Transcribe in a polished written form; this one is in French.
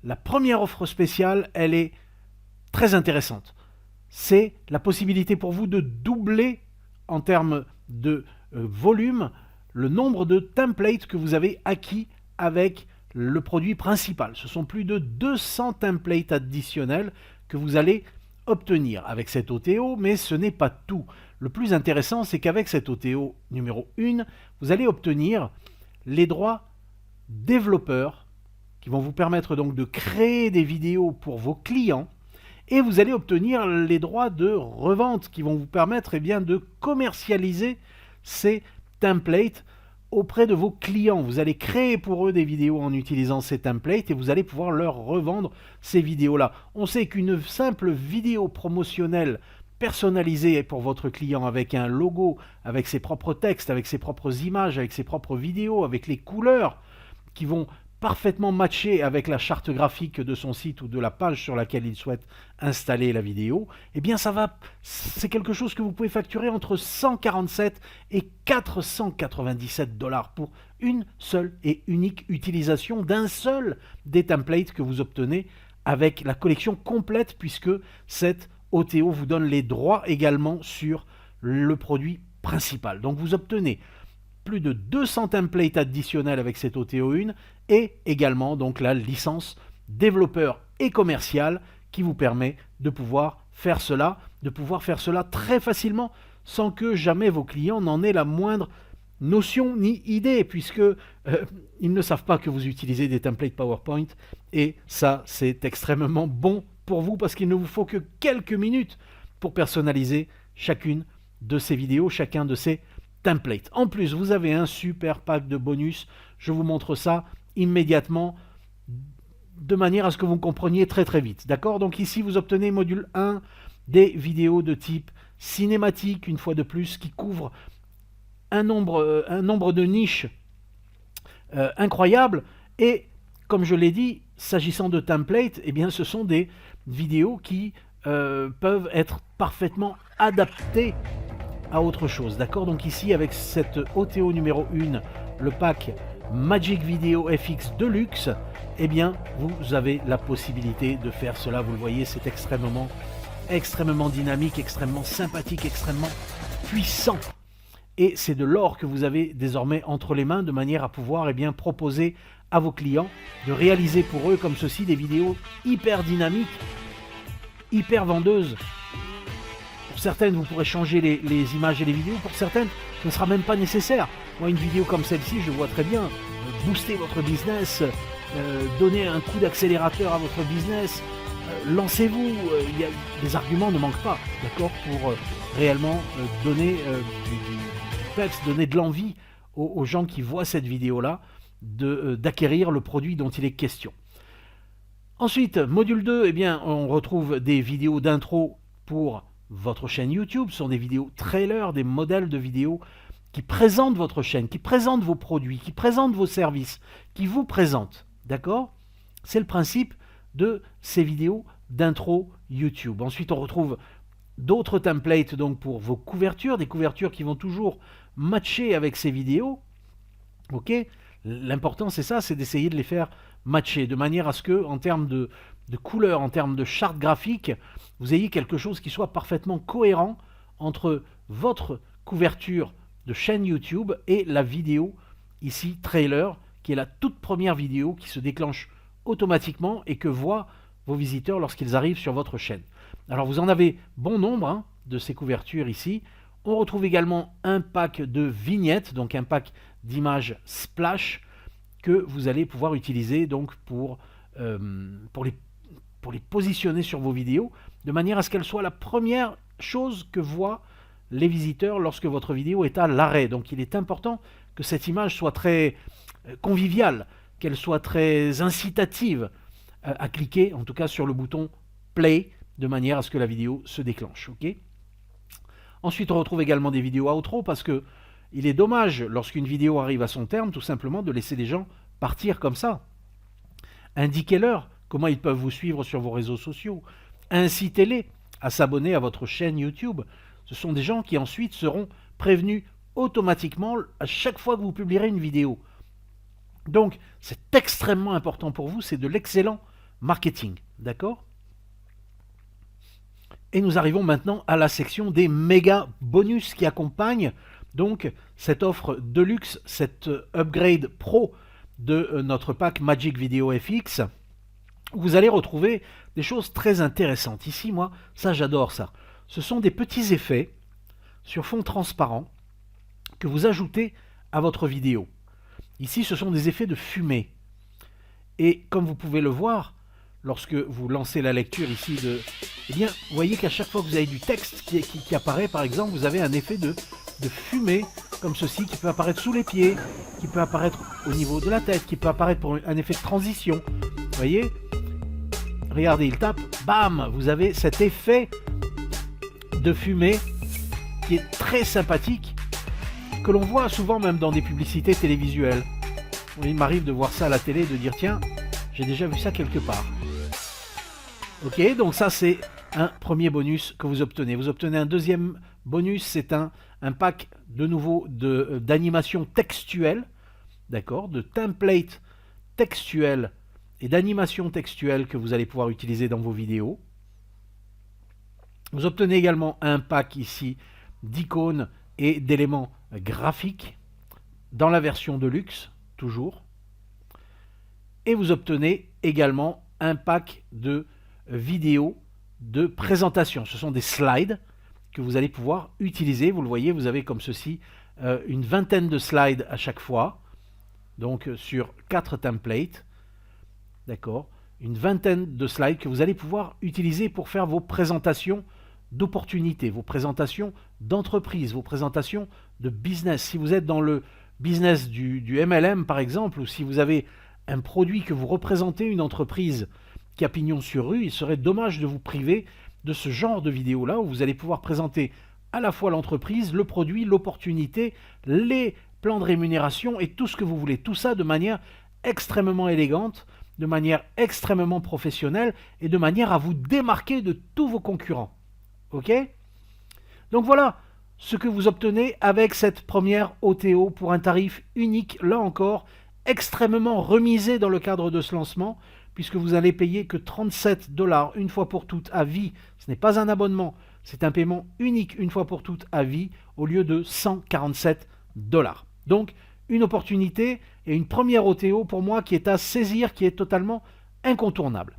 la première offre spéciale, elle est très intéressante. C'est la possibilité pour vous de doubler en termes de volume le nombre de templates que vous avez acquis avec le produit principal. Ce sont plus de 200 templates additionnels que vous allez obtenir avec cet OTO, mais ce n'est pas tout. Le plus intéressant, c'est qu'avec cet OTO numéro 1, vous allez obtenir les droits développeurs qui vont vous permettre donc de créer des vidéos pour vos clients, et vous allez obtenir les droits de revente qui vont vous permettre de commercialiser ces templates auprès de vos clients. Vous allez créer pour eux des vidéos en utilisant ces templates et vous allez pouvoir leur revendre ces vidéos-là. On sait qu'une simple vidéo promotionnelle personnalisée pour votre client avec un logo, avec ses propres textes, avec ses propres images, avec ses propres vidéos, avec les couleurs qui vont parfaitement matcher avec la charte graphique de son site ou de la page sur laquelle il souhaite installer la vidéo, c'est quelque chose que vous pouvez facturer entre 147 et 497 dollars pour une seule et unique utilisation d'un seul des templates que vous obtenez avec la collection complète, puisque cette OTO vous donne les droits également sur le produit principal. Donc vous obtenez plus de 200 templates additionnels avec cette OTO1 et également donc la licence développeur et commercial qui vous permet de pouvoir faire cela très facilement sans que jamais vos clients n'en aient la moindre notion ni idée, puisque ils ne savent pas que vous utilisez des templates PowerPoint, et ça c'est extrêmement bon pour vous parce qu'il ne vous faut que quelques minutes pour personnaliser chacune de ces vidéos, chacun de ces template. En plus, vous avez un super pack de bonus. Je vous montre ça immédiatement de manière à ce que vous compreniez très très vite. D'accord? Donc ici, vous obtenez module 1, des vidéos de type cinématique, une fois de plus, qui couvrent un nombre de niches incroyables. Et comme je l'ai dit, s'agissant de templates, ce sont des vidéos qui peuvent être parfaitement adaptées à autre chose, d'accord? Donc ici, avec cette OTO numéro 1, le pack Magic Video FX Deluxe, vous avez la possibilité de faire cela. Vous le voyez, c'est extrêmement dynamique, extrêmement sympathique, extrêmement puissant. Et c'est de l'or que vous avez désormais entre les mains, de manière à pouvoir proposer à vos clients de réaliser pour eux comme ceci des vidéos hyper dynamiques, hyper vendeuses. Pour certaines, vous pourrez changer les images et les vidéos. Pour certaines, ce ne sera même pas nécessaire. Moi, une vidéo comme celle-ci, je vois très bien booster votre business, donner un coup d'accélérateur à votre business. Lancez-vous. Les arguments ne manquent pas, d'accord, pour réellement donner du peps, donner de l'envie aux gens qui voient cette vidéo-là d'acquérir le produit dont il est question. Ensuite, module 2, on retrouve des vidéos d'intro pour votre chaîne YouTube. Ce sont des vidéos trailers, des modèles de vidéos qui présentent votre chaîne, qui présentent vos produits, qui présentent vos services, qui vous présentent. D'accord? C'est le principe de ces vidéos d'intro YouTube. Ensuite, on retrouve d'autres templates donc pour vos couvertures, des couvertures qui vont toujours matcher avec ces vidéos. Ok? L'important, c'est ça, c'est d'essayer de les faire matcher, de manière à ce que, en termes de couleurs, en termes de charte graphique, vous ayez quelque chose qui soit parfaitement cohérent entre votre couverture de chaîne YouTube et la vidéo, ici, trailer, qui est la toute première vidéo qui se déclenche automatiquement et que voient vos visiteurs lorsqu'ils arrivent sur votre chaîne. Alors, vous en avez bon nombre de ces couvertures ici. On retrouve également un pack de vignettes, donc un pack d'images splash que vous allez pouvoir utiliser donc pour les positionner sur vos vidéos, de manière à ce qu'elle soit la première chose que voient les visiteurs lorsque votre vidéo est à l'arrêt. Donc il est important que cette image soit très conviviale, qu'elle soit très incitative à cliquer, en tout cas sur le bouton play, de manière à ce que la vidéo se déclenche. Okay? Ensuite, on retrouve également des vidéos outro, parce que il est dommage, lorsqu'une vidéo arrive à son terme, tout simplement de laisser des gens partir comme ça. Indiquez-leur comment ils peuvent vous suivre sur vos réseaux sociaux. Incitez-les à s'abonner à votre chaîne YouTube. Ce sont des gens qui ensuite seront prévenus automatiquement à chaque fois que vous publierez une vidéo. Donc, c'est extrêmement important pour vous, c'est de l'excellent marketing. D'accord? Et nous arrivons maintenant à la section des méga bonus qui accompagnent donc cette offre de luxe, cette upgrade pro de notre pack Magic Video FX. Vous allez retrouver des choses très intéressantes. Ici, moi, ça j'adore ça. Ce sont des petits effets sur fond transparent que vous ajoutez à votre vidéo. Ici, ce sont des effets de fumée. Et comme vous pouvez le voir, lorsque vous lancez la lecture ici de... Eh bien, vous voyez qu'à chaque fois que vous avez du texte qui apparaît, par exemple, vous avez un effet de fumée, comme ceci, qui peut apparaître sous les pieds, qui peut apparaître au niveau de la tête, qui peut apparaître pour un effet de transition. Vous voyez? Regardez, il tape, bam, vous avez cet effet de fumée qui est très sympathique, que l'on voit souvent même dans des publicités télévisuelles. Il m'arrive de voir ça à la télé et de dire tiens, j'ai déjà vu ça quelque part. Ok, donc ça c'est un premier bonus que vous obtenez. Vous obtenez un deuxième bonus, c'est un pack de nouveau d'animation textuelle, d'accord, de template textuel et d'animation textuelle que vous allez pouvoir utiliser dans vos vidéos. Vous obtenez également un pack ici d'icônes et d'éléments graphiques dans la version de luxe, toujours. Et vous obtenez également un pack de vidéos de présentation. Ce sont des slides que vous allez pouvoir utiliser. Vous le voyez, vous avez comme ceci une vingtaine de slides à chaque fois, donc sur 4 templates. D'accord, une vingtaine de slides que vous allez pouvoir utiliser pour faire vos présentations d'opportunités, vos présentations d'entreprise, vos présentations de business. Si vous êtes dans le business du MLM par exemple, ou si vous avez un produit que vous représentez, une entreprise qui a pignon sur rue, il serait dommage de vous priver de ce genre de vidéo-là où vous allez pouvoir présenter à la fois l'entreprise, le produit, l'opportunité, les plans de rémunération et tout ce que vous voulez. Tout ça de manière extrêmement élégante, de manière extrêmement professionnelle et de manière à vous démarquer de tous vos concurrents. Ok? Donc voilà ce que vous obtenez avec cette première OTO pour un tarif unique, là encore, extrêmement remisé dans le cadre de ce lancement, puisque vous allez payer que 37 $ une fois pour toutes à vie. Ce n'est pas un abonnement, c'est un paiement unique une fois pour toutes à vie, au lieu de 147 $. Donc, une opportunité et une première OTO pour moi qui est à saisir, qui est totalement incontournable.